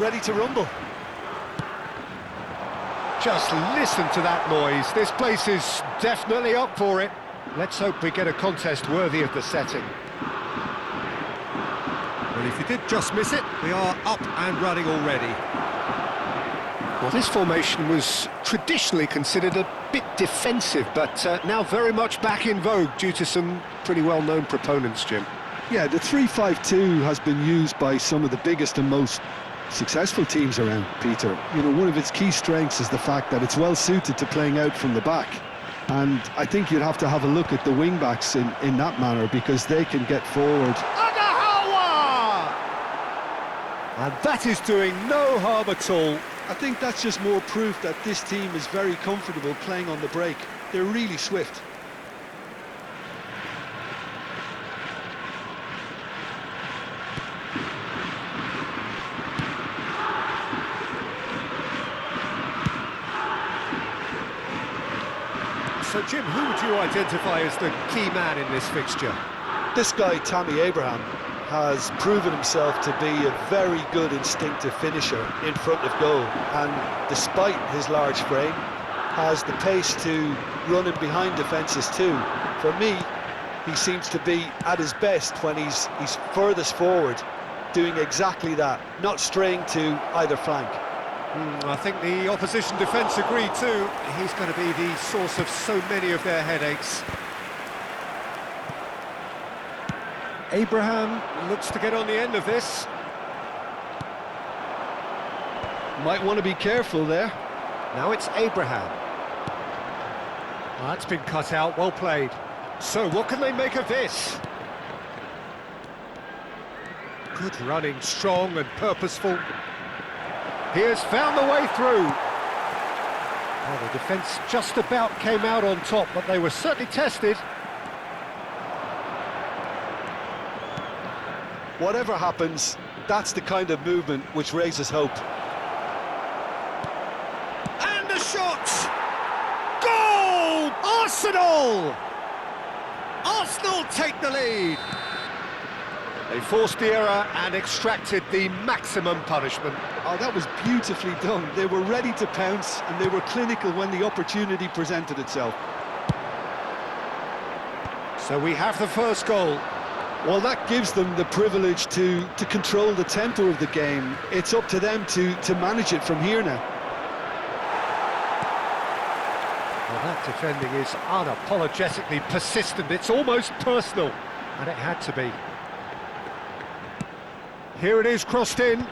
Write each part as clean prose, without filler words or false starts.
ready to rumble. Just listen to that noise. This place is definitely up for it. Let's hope we get a contest worthy of the setting. Well, if you did just miss it, we are up and running already. Well, this formation was traditionally considered a bit defensive, but now very much back in vogue due to some pretty well-known proponents, Jim. Yeah, the 3-5-2 has been used by some of the biggest and most successful teams around, Peter. You know, one of its key strengths is the fact that it's well suited to playing out from the back. And I think you'd have to have a look at the wing-backs in that manner, because they can get forward. And that is doing no harm at all. I think that's just more proof that this team is very comfortable playing on the break. They're really swift. So, Jim, who would you identify as the key man in this fixture? This guy, Tammy Abraham, has proven himself to be a very good instinctive finisher in front of goal, and despite his large frame, has the pace to run in behind defences too. For me, he seems to be at his best when he's furthest forward, doing exactly that, not straying to either flank. I think the opposition defence agree too. He's going to be the source of so many of their headaches. Abraham looks to get on the end of this. Might want to be careful there. Now it's Abraham. Well, that's been cut out, well played. So what can they make of this? Good running, strong and purposeful. He has found the way through. Well, the defence just about came out on top, but they were certainly tested. Whatever happens, that's the kind of movement which raises hope. And the shot! Goal! Arsenal! Arsenal take the lead. They forced the error and extracted the maximum punishment. Oh, that was beautifully done. They were ready to pounce, and they were clinical when the opportunity presented itself. So we have the first goal. Well, that gives them the privilege to control the tempo of the game. It's up to them to manage it from here now. Well, that defending is unapologetically persistent. It's almost personal, and it had to be. Here it is, crossed in.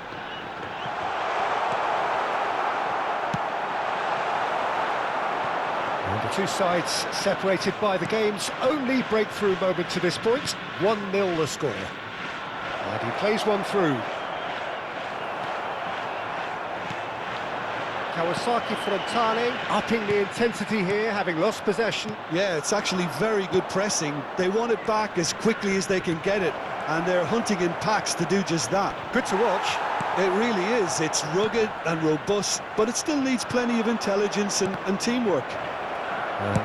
And the two sides separated by the game's only breakthrough moment to this point. 1-0 the score. And he plays one through. Kawasaki Frontale upping the intensity here, having lost possession. Yeah, it's actually very good pressing. They want it back as quickly as they can get it, and they're hunting in packs to do just that. Good to watch. It really is. It's rugged and robust, but it still needs plenty of intelligence and teamwork.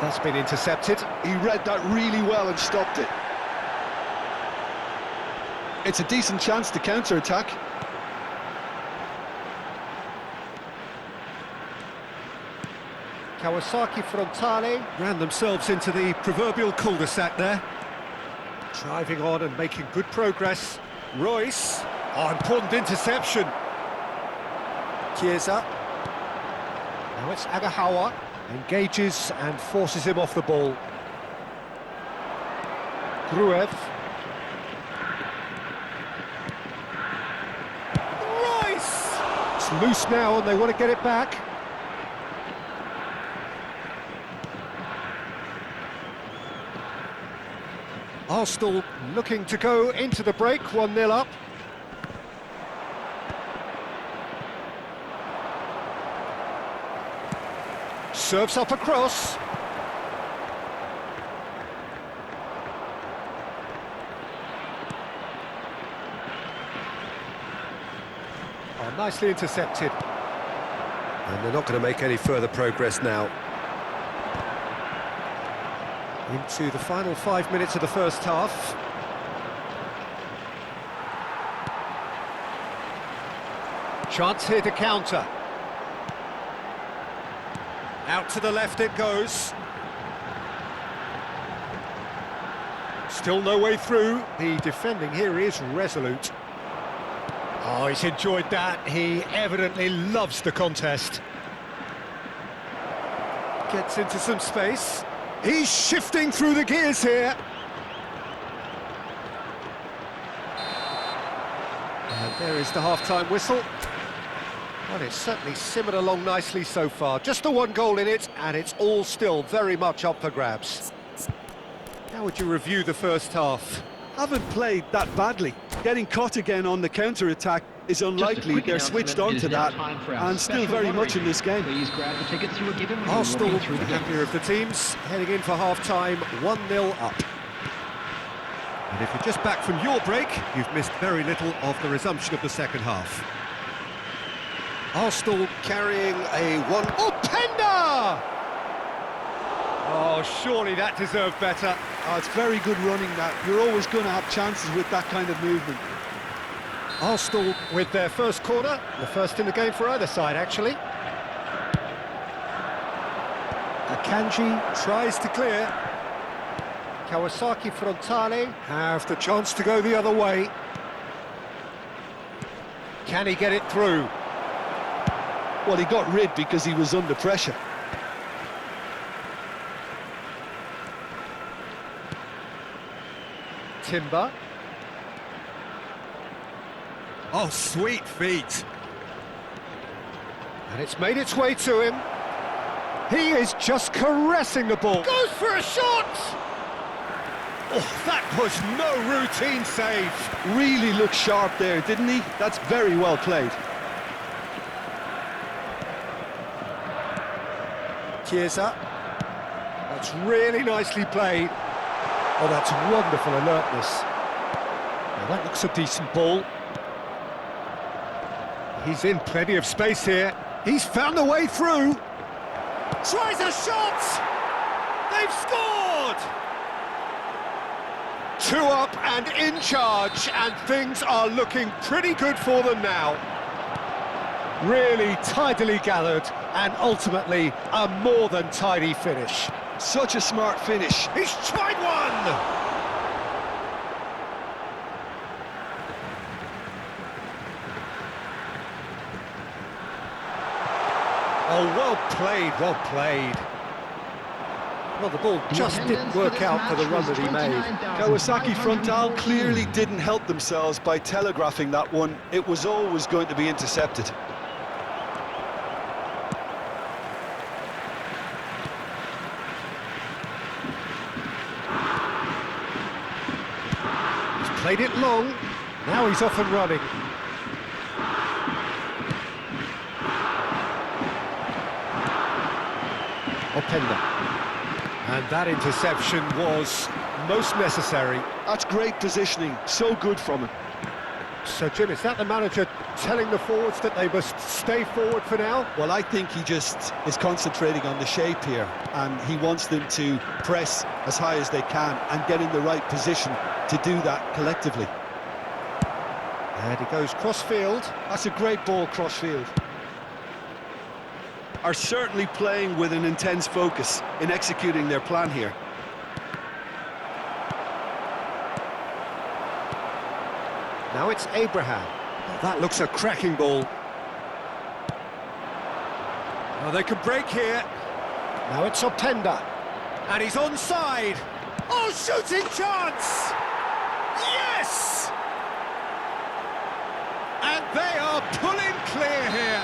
That's been intercepted. He read that really well and stopped it. It's a decent chance to counter-attack. Kawasaki Frontale ran themselves into the proverbial cul-de-sac there. Driving on and making good progress. Royce. Oh, important interception. Chiesa. Now it's Agahawa. Engages and forces him off the ball. Gruev. Royce! It's loose now and they want to get it back. Arsenal looking to go into the break, 1-0 up. Serves up a cross. Oh, nicely intercepted. And they're not going to make any further progress now. Into the final 5 minutes of the first half. Chance here to counter. Out to the left it goes. Still no way through. The defending here is resolute. Oh, he's enjoyed that. He evidently loves the contest. Gets into some space. He's shifting through the gears here. And there is the half-time whistle. Well, it's certainly simmered along nicely so far. Just the one goal in it, and it's all still very much up for grabs. How would you review the first half? Haven't played that badly. Getting caught again on the counter-attack is unlikely. They're switched on to that, and still very much in this game. Please grab the tickets you were given when Arsenal, you were walking through the the happier of the teams, heading in for half-time, 1-0 up. And if you're just back from your break, you've missed very little of the resumption of the second half. Arsenal carrying a one... Oh, Penda! Oh, surely that deserved better. Oh, it's very good running that. You're always going to have chances with that kind of movement. Arsenal with their first corner, the first in the game for either side, actually. Akanji tries to clear. Kawasaki Frontale have the chance to go the other way. Can he get it through? Well, he got rid because he was under pressure. Timber. Oh, sweet feet. And it's made its way to him. He is just caressing the ball. Goes for a shot! Oh, that was no routine save. Really looked sharp there, didn't he? That's very well played. Chiesa. That's really nicely played. Oh, that's wonderful alertness. Now that looks a decent ball. He's in plenty of space here. He's found a way through. Tries a shot! They've scored! 2 up and in charge, and things are looking pretty good for them now. Really tidily gathered, and ultimately a more than tidy finish. Such a smart finish. He's tried one! Oh, well played, well played. Well, the ball just didn't work out for the run that he made. Kawasaki Frontale clearly didn't help themselves by telegraphing that one. It was always going to be intercepted. He's played it long, now he's off and running. Openda. And that interception was most necessary. That's great positioning, so good from him. So, Jim, is that the manager telling the forwards that they must stay forward for now? Well, I think he just is concentrating on the shape here, and he wants them to press as high as they can and get in the right position to do that collectively. And he goes cross-field. That's a great ball cross-field. Are certainly playing with an intense focus in executing their plan here. Now it's Abraham. Oh, that looks a cracking ball. Oh, they could break here. Now it's Openda. And he's onside. Oh, shooting chance! Yes! And they are pulling clear here.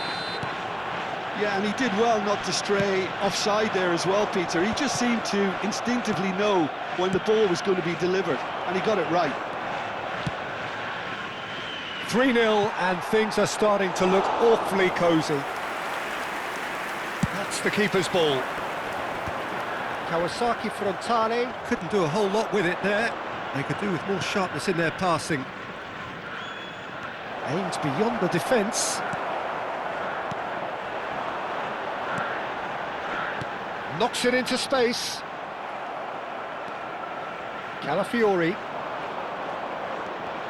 Yeah, and he did well not to stray offside there as well, Peter. He just seemed to instinctively know when the ball was going to be delivered, and he got it right. 3-0, and things are starting to look awfully cosy. That's the keeper's ball. Kawasaki Frontale couldn't do a whole lot with it there. They could do with more sharpness in their passing. Aims beyond the defence. Knocks it into space. Calafiori.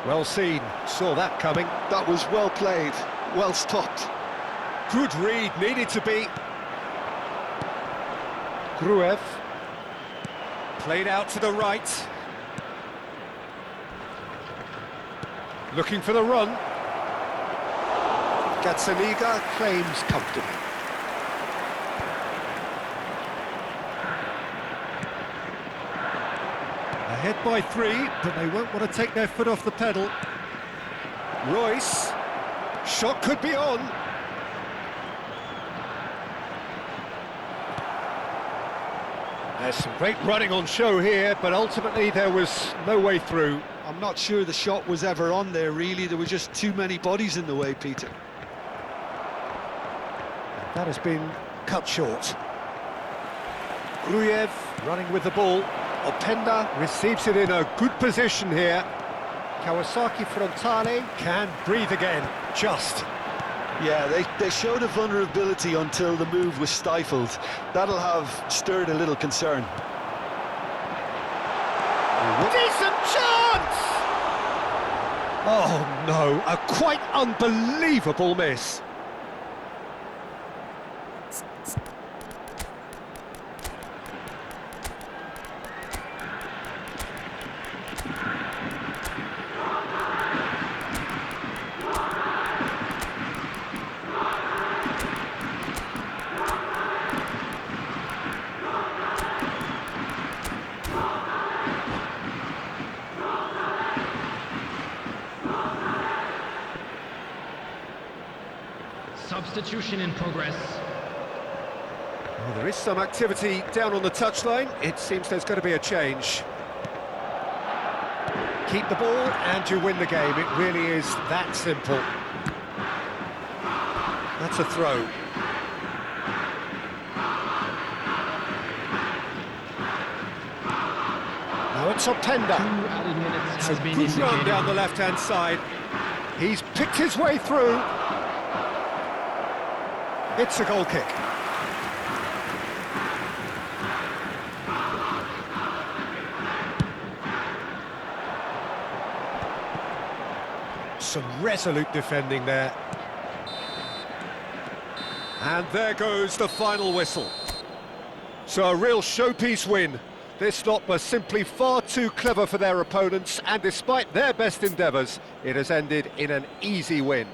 Well seen, saw that coming. That was well played. well stopped. Good read, needed to be. Gruev. Played out to the right. Looking for the run. Gazzaniga claims comfortably. Ahead by 3, but they won't want to take their foot off the pedal. Royce. Shot could be on. There's some great running on show here, but ultimately there was no way through. I'm not sure the shot was ever on there, really. There were just too many bodies in the way, Peter. That has been cut short. Gruev running with the ball. Openda receives it in a good position here. Kawasaki Frontale can breathe again, just. Yeah, they showed a vulnerability until the move was stifled. That'll have stirred a little concern. Decent chance! Oh no, a quite unbelievable miss. Substitution in progress. Well, there is some activity down on the touchline. It seems there's going to be a change. Keep the ball and you win the game. It really is that simple. That's a throw. Now it's Openda. 2 added minutes has been Good run indicated. down the left-hand side. He's picked his way through. It's a goal kick. Some resolute defending there. And there goes the final whistle. So a real showpiece win. This lot was simply far too clever for their opponents, and despite their best endeavours, it has ended in an easy win.